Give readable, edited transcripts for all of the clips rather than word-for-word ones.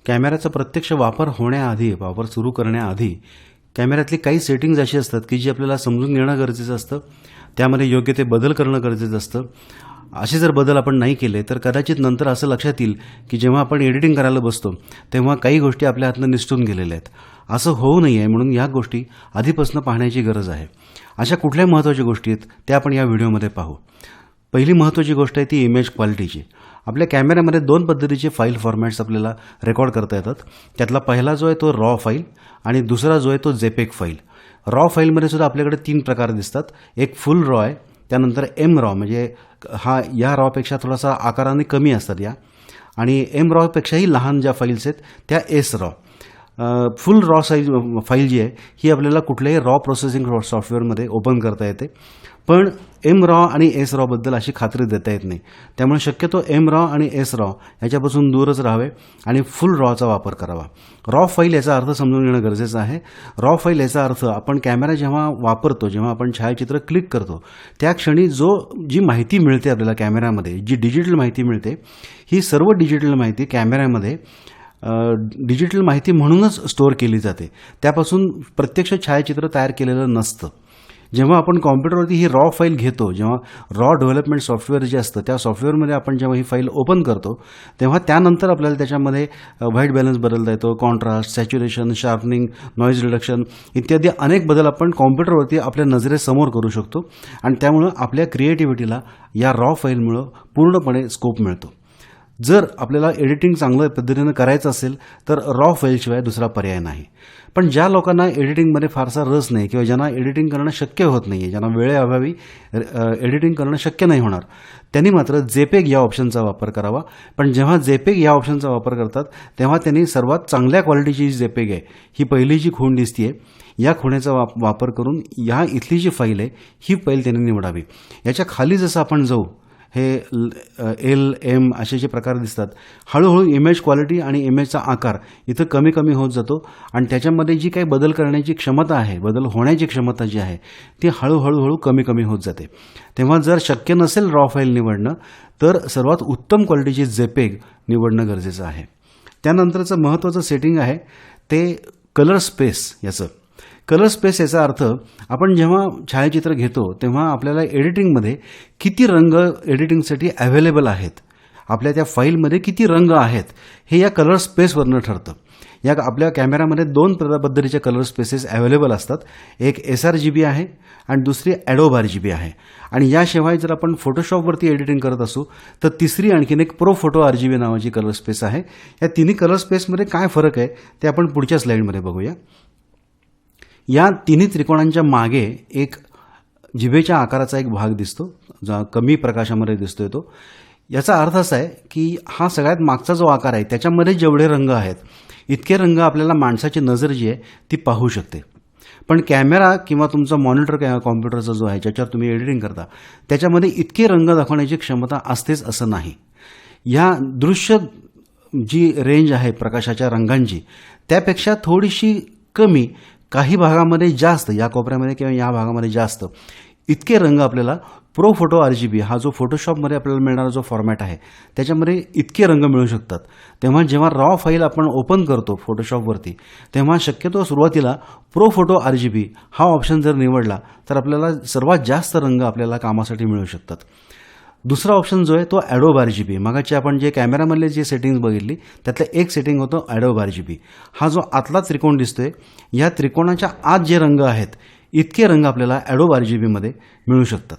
कॅमेऱ्याचा प्रत्यक्ष वापर होण्याआधी, वापर सुरू करण्याआधी कॅमेऱ्यातली काही सेटिंग्ज अशी असतात की जी आपल्याला समजून घेणं गरजेचं असतं, त्यामध्ये योग्य ते बदल करणं गरजेचं असतं. असे जर बदल आपण नाही केले तर कदाचित नंतर असं लक्षात येईल की जेव्हा आपण एडिटिंग करायला बसतो तेव्हा काही गोष्टी आपल्या हातनं निसटून गेलेल्या आहेत. असं होऊ नये म्हणून या गोष्टी आधीपासून पाहण्याची गरज आहे. अशा कुठल्या महत्त्वाच्या गोष्टी आहेत त्या आपण या व्हिडिओमध्ये पाहू. पहिली महत्त्वाची गोष्ट आहे ती इमेज क्वालिटीची. आपल्या कॅमेऱ्यामध्ये दोन पद्धतीचे फाईल फॉर्मॅट्स आपल्याला रेकॉर्ड करता येतात. त्यातला पहिला जो आहे तो रॉ फाईल आणि दुसरा जो आहे तो जेपेग फाईल. रॉ फाईलमध्ये सुद्धा आपल्याकडे 3 प्रकार दिसतात. एक फुल रॉ आहे, त्यानंतर एम रॉ म्हणजे या रॉपेक्षा थोडासा आकाराने कमी असतात या, आणि एम रॉपेक्षाही लहान ज्या फाईल्स आहेत त्या as raw. Full raw file जी आहे ही आपल्याला कुठल्याही रॉ प्रोसेसिंग सॉफ्टवेअरमध्ये ओपन करता येते, पण एम रॉ आणि एस रॉबद्दल अशी खात्री देता येत नाही. त्यामुळे शक्यतो एम रॉ आणि एस रॉ याच्यापासून दूरच राहावे आणि फुल रॉचा वापर करावा. रॉ फाईल याचा अर्थ समजून घेणं गरजेचं आहे. रॉ फाईल याचा अर्थ आपण कॅमेरा जेव्हा वापरतो, जेव्हा आपण छायाचित्र क्लिक करतो त्या क्षणी जी माहिती मिळते आपल्याला कॅमेऱ्यामध्ये, जी डिजिटल माहिती मिळते, ही सर्व डिजिटल माहिती कॅमेऱ्यामध्ये डिजिटल माहिती म्हणूनच स्टोअर केली जाते. त्यापासून प्रत्यक्ष छायाचित्र तयार केलेलं नसतं. जेव्हा आपण कॉम्प्युटरवरती ही रॉ फाईल घेतो, जेव्हा रॉ डेव्हलपमेंट सॉफ्टवेअर जे असतं त्या सॉफ्टवेअरमध्ये आपण जेव्हा ही फाईल ओपन करतो तेव्हा त्यानंतर आपल्याला त्याच्यामध्ये व्हाईट बॅलन्स बदलता येतो, contrast, saturation, sharpening, noise reduction इत्यादी अनेक बदल आपण कॉम्प्युटरवरती आपल्या नजरेसमोर करू शकतो आणि त्यामुळं आपल्या क्रिएटिव्हिटीला या रॉ फाईलमुळं पूर्णपणे स्कोप मिळतो. जर आपल्याला एडिटिंग चांगल्या पद्धतीनं करायचं असेल तर रॉ फाईलशिवाय दुसरा पर्याय नाही. पण ज्या लोकांना एडिटिंगमध्ये फारसा रस नाही किंवा ज्यांना एडिटिंग करणं शक्य होत नाही आहे, ज्यांना वेळेअभावी एडिटिंग करणं शक्य नाही होणार, त्यांनी मात्र जेपेग या ऑप्शनचा वापर करावा. पण जेव्हा जेपेग या ऑप्शनचा वापर करतात तेव्हा त्यांनी सर्वात चांगल्या क्वालिटीची जी जेपेग आहे, ही पहिली जी खूण दिसते या खुणेचा वापर करून या इथली जी फाईल आहे ही फाईल त्यांनी निवडावी. याच्या खाली जसं आपण जाऊ हे एल एम असे जे प्रकार दिसतात, हळूहळू इमेज क्वालिटी आणि इमेजचा आकार इथं कमी कमी होत जातो आणि त्याच्यामध्ये जी काही बदल करण्याची क्षमता आहे, बदल होण्याची क्षमता जी आहे ती हळूहळू कमी कमी होत जाते. तेव्हा जर शक्य नसेल रॉ फाईल निवडणं तर सर्वात उत्तम क्वालिटीची जेपेग निवडणं गरजेचं आहे. त्यानंतरचं महत्त्वाचं सेटिंग आहे ते कलर स्पेस. याचं कलर स्पेस याचा अर्थ आपण जेव्हा छायाचित्र घेतो तेव्हा आपल्याला एडिटिंगमध्ये किती रंग एडिटिंगसाठी अवेलेबल आहेत, आपल्या त्या फाईलमध्ये किती रंग आहेत हे या कलर स्पेसवरनं ठरतं. या आपल्या कॅमेऱ्यामध्ये 2 पद्धतीचे कलर स्पेसेस अवेलेबल असतात. एक sRGB आहे आणि दुसरी Adobe RGB आहे. आणि याशिवाय जर आपण फोटोशॉपवरती एडिटिंग करत असू तर तिसरी आणखीन एक प्रो फोटो RGB नावाची कलर स्पेस आहे. या तिन्ही कलर स्पेसमध्ये काय फरक आहे ते आपण पुढच्या स्लाईडमध्ये बघूया. या तिन्ही त्रिकोणांच्या मागे एक जिभेच्या आकाराचा एक भाग दिसतो, जो कमी प्रकाशामध्ये दिसतोय तो. याचा अर्थ असा आहे की हा सगळ्यात मागचा जो आकार आहे त्याच्यामध्ये जेवढे रंग आहेत इतके रंग आपल्याला माणसाची नजर जी आहे ती पाहू शकते. पण कॅमेरा किंवा तुमचा मॉनिटर कॉम्प्युटरचा जो आहे ज्याच्यावर तुम्ही एडिटिंग करता त्याच्यामध्ये इतके रंग दाखवण्याची क्षमता असतेच असं नाही. या दृश्य जी रेंज आहे प्रकाशाच्या रंगांची त्यापेक्षा थोडीशी कमी, काही भागामध्ये जास्त, या कोपऱ्यामध्ये किंवा या भागामध्ये जास्त इतके रंग आपल्याला प्रो फोटो RGB हा जो फोटोशॉपमध्ये आपल्याला मिळणारा जो फॉर्मॅट आहे त्याच्यामध्ये इतके रंग मिळू शकतात. तेव्हा जेव्हा रॉ फाईल आपण ओपन करतो फोटोशॉपवरती तेव्हा शक्यतो सुरुवातीला प्रो फोटो RGB हा ऑप्शन जर निवडला तर आपल्याला सर्वात जास्त रंग आपल्याला कामासाठी मिळू शकतात. दुसरा ऑप्शन जो आहे तो Adobe RGB. मगाची आपण जे कॅमेरामधले जे सेटिंग्स बघितली त्यातलं एक सेटिंग होतं Adobe RGB. हा जो आतला त्रिकोण दिसतोय या त्रिकोणाच्या आत जे रंग आहेत इतके रंग आपल्याला Adobe RGB मध्ये मिळू शकतात.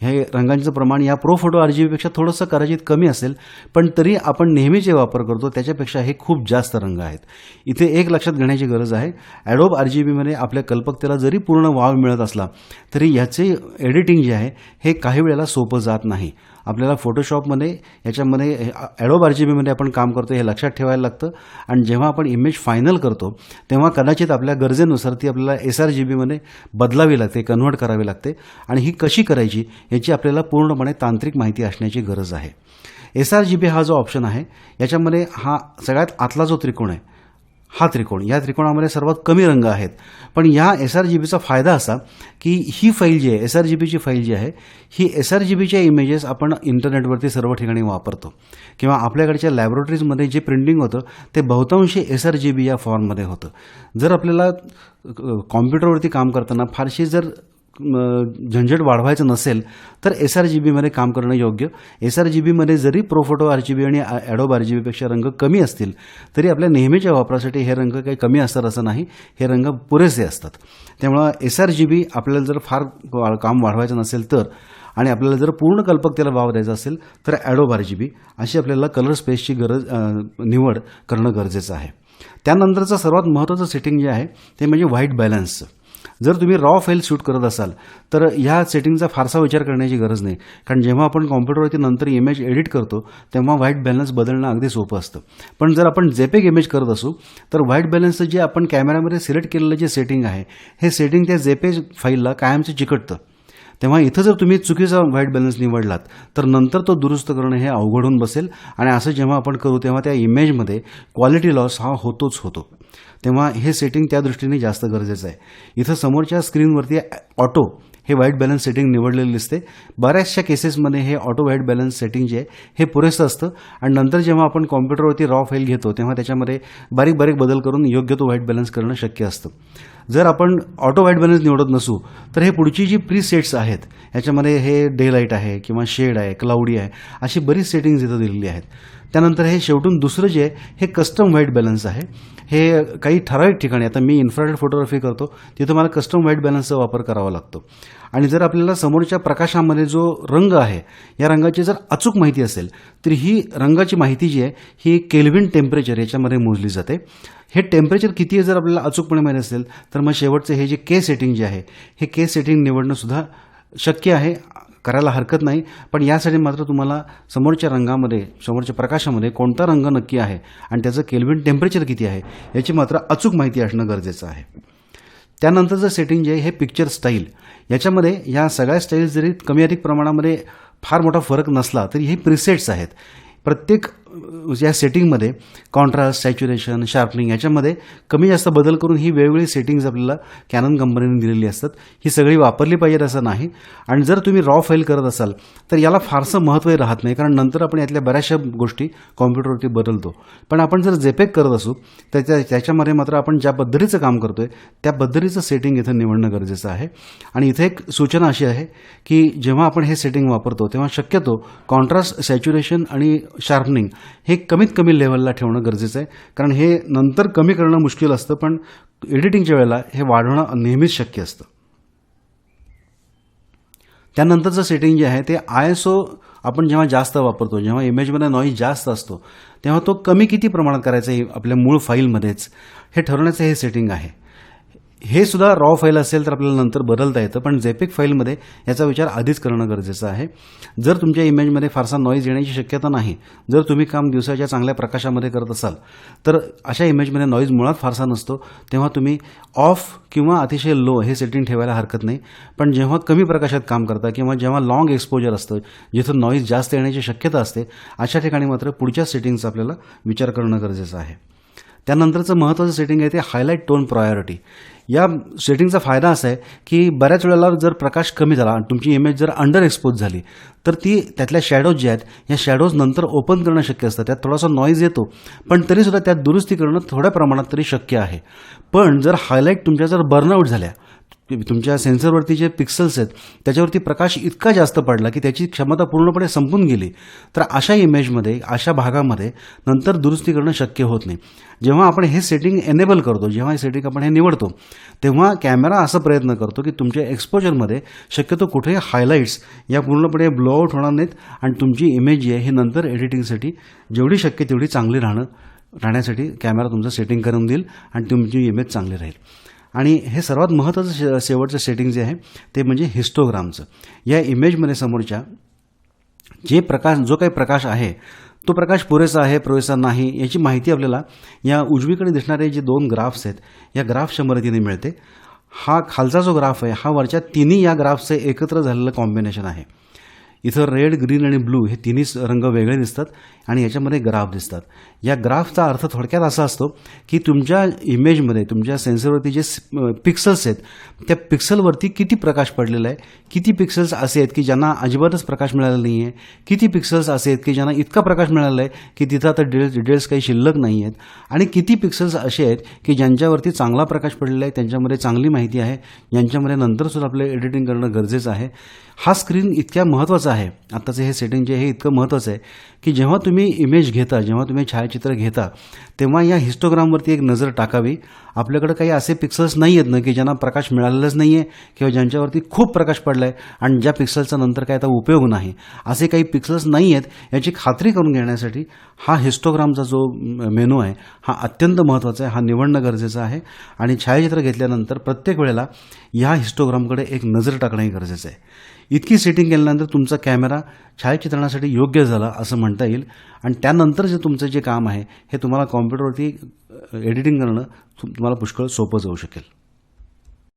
हे रंगांचं प्रमाण या प्रो फोटो RGB पेक्षा थोडंसं कदाचित कमी असेल, पण तरी आपण नेहमी जे वापर करतो त्याच्यापेक्षा हे खूप जास्त रंग आहेत. इथे एक लक्षात घेण्याची गरज आहे, Adobe RGB मध्ये आपल्या कल्पकतेला जरी पूर्ण वाव मिळत असला तरी याचे एडिटिंग जे आहे हे काही वेळेला सोपं जात नाही. आपल्याला फोटोशॉपमध्ये याच्यामध्ये Adobe RGB मध्ये आपण काम करतो हे लक्षात ठेवायला लागतं आणि जेव्हा आपण इमेज फायनल करतो तेव्हा कदाचित आपल्या गरजेनुसार ती आपल्याला sRGB मध्ये बदलावी लागते, कन्व्हर्ट करावी लागते आणि ही कशी करायची याची आपल्याला पूर्णपणे तांत्रिक माहिती असण्याची गरज आहे. sRGB हा जो ऑप्शन आहे याच्यामध्ये हा सगळ्यात आतला जो त्रिकोण आहे हा त्रिकोण, या त्रिकोणामध्ये सर्वात कमी रंग आहेत. पण या SRGBचा फायदा असा की ही फाईल जी आहे, SRGBची फाईल जी आहे, ही SRGBच्या इमेजेस आपण इंटरनेटवरती सर्व ठिकाणी वापरतो किंवा आपल्याकडच्या लॅबोरेटरीजमध्ये जे प्रिंटिंग होतं ते बहुतांशी SRGB या फॉर्ममध्ये होतं. जर आपल्याला कॉम्प्युटरवरती काम करताना फारशी जर झंझट वाढवायचं नसेल तर SRGBमध्ये काम करणं योग्य. SRGBमध्ये जरी प्रोफोटो RGB आणि ॲडोब RGBपेक्षा रंग कमी असतील तरी आपल्या नेहमीच्या वापरासाठी हे रंग काही कमी असतात असं नाही, हे रंग पुरेसे असतात. त्यामुळं SRGB आपल्याला जर फार काम वाढवायचं नसेल तर, आणि आपल्याला जर पूर्ण कल्पकतेला वाव द्यायचा असेल तर ॲडोब RGB अशी आपल्याला कलर स्पेसची निवड करणं गरजेचं आहे. त्यानंतरचं सर्वात महत्त्वाचं सेटिंग जे आहे ते म्हणजे व्हाईट बॅलन्सचं. जर तुम्ही रॉ फाईल शूट करत असाल तर ह्या सेटिंगचा फारसा विचार करण्याची गरज नाही, कारण जेव्हा आपण कॉम्प्युटरवरती नंतर इमेज एडिट करतो तेव्हा व्हाईट बॅलन्स बदलणं अगदी सोपं असतं. पण जर आपण JPEG इमेज करत असू तर व्हाईट बॅलन्सचं जे आपण कॅमेऱ्यामध्ये सिलेक्ट केलेलं जे सेटिंग आहे हे सेटिंग त्या JPEG फाईलला कायमचं चिकटतं. तेव्हा इथं जर तुम्ही चुकीचा व्हाईट बॅलन्स निवडलात तर नंतर तो दुरुस्त करणं हे अवघड होऊन बसेल, आणि असं जेव्हा आपण करू तेव्हा त्या इमेजमध्ये क्वालिटी लॉस हा होतोच होतो. तेव्हा हे सेटिंग त्या दृष्टीने जास्त गरजेचं आहे. इथं समोरच्या स्क्रीनवरती ऑटो हे व्हाईट बॅलन्स सेटिंग निवडलेलं दिसते. बऱ्याचशा केसेसमध्ये हे ऑटो व्हाईट बॅलन्स सेटिंग जे आहे हे पुरेसं असतं, आणि नंतर जेव्हा आपण कॉम्प्युटरवरती रॉ फाईल घेतो तेव्हा त्याच्यामध्ये बारीक बारीक बदल करून योग्य तो व्हाईट बॅलन्स करणं शक्य असतं. जर आपण ऑटो व्हाईट बॅलन्स निवडत नसू तर हे पुढची जी प्रीसेट्स आहेत याच्यामध्ये हे डे लाईट आहे किंवा शेड आहे, क्लाउडी आहे, अशी बरीच सेटिंग्ज इथं दिलेली आहेत. त्यानंतर हे शेवटून दुसरं जे आहे हे कस्टम व्हाईट बॅलन्स आहे. हे काही ठराविक ठिकाणी, आता मी इन्फ्रारेड फोटोग्राफी करतो तिथं मला कस्टम व्हाईट बॅलन्सचा वापर करावा लागतो. आणि जर आपल्याला समोरच्या प्रकाशामध्ये जो रंग आहे या रंगाची जर अचूक माहिती असेल तर ही रंगाची माहिती जी आहे ही केल्विन टेम्परेचर याच्यामध्ये मोजली जाते. हे टेम्परेचर किती आहे जर आपल्याला अचूकपणे माहिती असेल तर मग शेवटचं हे जे के सेटिंग जे आहे हे के सेटिंग निवडणं सुद्धा शक्य आहे, करायला हरकत नाही. पण यासाठी मात्र तुम्हाला समोरच्या रंगामध्ये, समोरच्या प्रकाशामध्ये कोणता रंग नक्की आहे आणि त्याचं केल्विन टेम्परेचर किती आहे याची मात्र अचूक माहिती असणं गरजेचं आहे. त्यानंतरचं सेटिंग जे आहे हे पिक्चर स्टाईल. याच्यामध्ये या सगळ्या स्टाईल जरी कमी अधिक प्रमाणामध्ये फार मोठा फरक नसला तरी हे प्रिसेट्स आहेत. प्रत्येक या सेटिंगमध्ये कॉन्ट्रास्ट, सॅच्युरेशन, शार्पनिंग याच्यामध्ये कमी जास्त बदल करून ही वेगवेगळी सेटिंग्ज आपल्याला कॅनन कंपनीने दिलेली असतात. ही सगळी वापरली पाहिजेत असं नाही. आणि जर तुम्ही रॉ फाईल करत असाल तर याला फारसं महत्त्वही राहत नाही, कारण नंतर आपण यातल्या बऱ्याचशा गोष्टी कॉम्प्युटरवरती बदलतो. पण आपण जर JPEG करत असू तर त्याच्यामध्ये मात्र आपण ज्या पद्धतीचं काम करतोय त्या पद्धतीचं सेटिंग इथं निवडणं गरजेचं आहे. आणि इथे एक सूचना अशी आहे की जेव्हा आपण हे सेटिंग वापरतो तेव्हा शक्यतो कॉन्ट्रास्ट, सॅच्युरेशन आणि शार्पनिंग हे कमीत कमी लेवलला ठेवणं गरजेचं आहे, कारण हे नंतर कमी करणं मुश्किल असतं पण एडिटिंगच्या वेळेला हे वाढवणं नेहमीच शक्य असतं. त्यानंतरचं सेटिंग जे आहे ते ISO आपण जेव्हा जास्त वापरतो, जेव्हा इमेजमध्ये नॉईज जास्त असतो तेव्हा तो कमी किती प्रमाणात करायचा आहे आपल्या मूळ फाईलमध्येच हे ठरवण्याचं हे सेटिंग आहे. हे सुद्धा रॉ फाईल असेल तर आपल्याला नंतर बदलता येतं, पण JPEG फाईलमध्ये याचा विचार आधीच करणं गरजेचं आहे. जर तुमच्या इमेजमध्ये फारसा नॉईज येण्याची शक्यता नाही, जर तुम्ही काम दिवसाच्या चांगल्या प्रकाशामध्ये करत असाल तर अशा इमेजमध्ये नॉईज मुळात फारसा नसतो, तेव्हा तुम्ही ऑफ किंवा अतिशय लो हे सेटिंग ठेवायला हरकत नाही. पण जेव्हा कमी प्रकाशात काम करता किंवा जेव्हा लॉंग एक्सपोजर असतं, जिथं नॉईज जास्त येण्याची शक्यता असते, अशा ठिकाणी मात्र पुढच्या सेटिंगचा आपल्याला विचार करणं गरजेचं आहे. त्यानंतरचं महत्त्वाचं सेटिंग आहे ते हायलाईट टोन प्रायोरिटी. या सेटिंगचा फायदा असा आहे की बऱ्याच वेळेला जर प्रकाश कमी झाला, तुमची इमेज जर अंडर एक्सपोज झाली तर ती त्यातल्या शॅडोज जे आहेत या शॅडोज नंतर ओपन करणं शक्य असतं. त्यात थोडासा नॉईज येतो पण तरीसुद्धा त्यात दुरुस्ती करणं थोड्या प्रमाणात तरी शक्य आहे. पण जर हायलाईट तुमच्या जर बर्नआउट झाल्या, तुमच्या सेन्सरवरती जे पिक्सल्स आहेत त्याच्यावरती प्रकाश इतका जास्त पडला की त्याची क्षमता पूर्णपणे संपून गेली तर अशा इमेजमध्ये, अशा भागामध्ये नंतर दुरुस्ती करणं शक्य होत नाही. जेव्हा आपण हे सेटिंग एनेबल करतो, जेव्हा हे सेटिंग आपण हे निवडतो तेव्हा कॅमेरा असा प्रयत्न करतो की तुमच्या एक्सपोजरमध्ये शक्यतो कुठेही हायलाईट्स या पूर्णपणे ब्लोआउट होणार नाहीत आणि तुमची इमेज जी आहे ही नंतर एडिटिंगसाठी जेवढी शक्य तेवढी चांगली राहण्यासाठी कॅमेरा तुमचं सेटिंग करून देईल आणि तुमची इमेज चांगली राहील. आणि हे सर्वात महत्त्वाचं शेवटचं सेटिंग जे आहे ते म्हणजे हिस्टोग्रामचं. या इमेजमध्ये समोरच्या जो काही प्रकाश आहे तो प्रकाश पुरेसा आहे, पुरेसा नाही याची माहिती आपल्याला या उजवीकडे दिसणारे जे 2 ग्राफ्स आहेत या ग्राफच्या मदतीने मिळते. हा खालचा जो ग्राफ आहे हा वरच्या तिन्ही या ग्राफचे एकत्र झालेलं कॉम्बिनेशन आहे. इथं रेड, ग्रीन आणि ब्लू हे तिन्ही रंग वेगळे दिसतात आणि याच्यामध्ये ग्राफ दिसतात. या ग्राफचा अर्थ थोडक्यात असा असतो की तुमच्या इमेजमध्ये, तुमच्या सेन्सरवरती जे पिक्सल्स आहेत, त्या पिक्सलवरती किती प्रकाश पडलेला आहे, किती पिक्सल्स असे आहेत की ज्यांना अजिबातच प्रकाश मिळाला नाही आहे, किती पिक्सल्स असे आहेत की ज्यांना इतका प्रकाश मिळाला आहे की तिथं आता डिटेल्स काही शिल्लक नाही आहेत, आणि किती पिक्सल्स असे आहेत की ज्यांच्यावरती चांगला प्रकाश पडलेला आहे, त्यांच्यामध्ये चांगली माहिती आहे, ज्यांच्यामध्ये नंतरसुद्धा आपलं एडिटिंग करणं गरजेचं आहे. हा स्क्रीन इतक्या महत्त्वाचा आहे, आत्ताचं हे सेटिंग जे आहे हे इतकं महत्त्वाचं आहे की जेव्हा तुम्ही इमेज घेता, जेव्हा तुम्ही छायाचित्र घेता, तेव्हा या हिस्टोग्रामवरती एक नजर टाकावी. आपल्याकडे काही असे पिक्सल्स नाही आहेत ना की ज्यांना प्रकाश मिळालेलाच नाही आहे किंवा ज्यांच्यावरती खूप प्रकाश पडला आहे आणि ज्या पिक्सलचा नंतर काय आता उपयोग नाही, असे काही पिक्सल्स नाही आहेत याची खात्री करून घेण्यासाठी हा हिस्टोग्रामचा जो मेनू आहे हा अत्यंत महत्त्वाचा आहे. हा निवडणं गरजेचं आहे आणि छायाचित्र घेतल्यानंतर प्रत्येक वेळेला ह्या हिस्टोग्रामकडे एक नजर टाकणंही गरजेचं आहे. इतकी सेटिंग केल्यानंतर तुमचा कॅमेरा छायाचित्रणासाठी योग्य झाला असं म्हणता येईल आणि त्यानंतर जे तुमचं जे काम आहे हे तुम्हाला कॉम्प्युटरवरती एडिटिंग करणं तुम्हाला पुष्कळ सोपं जाऊ शकेल.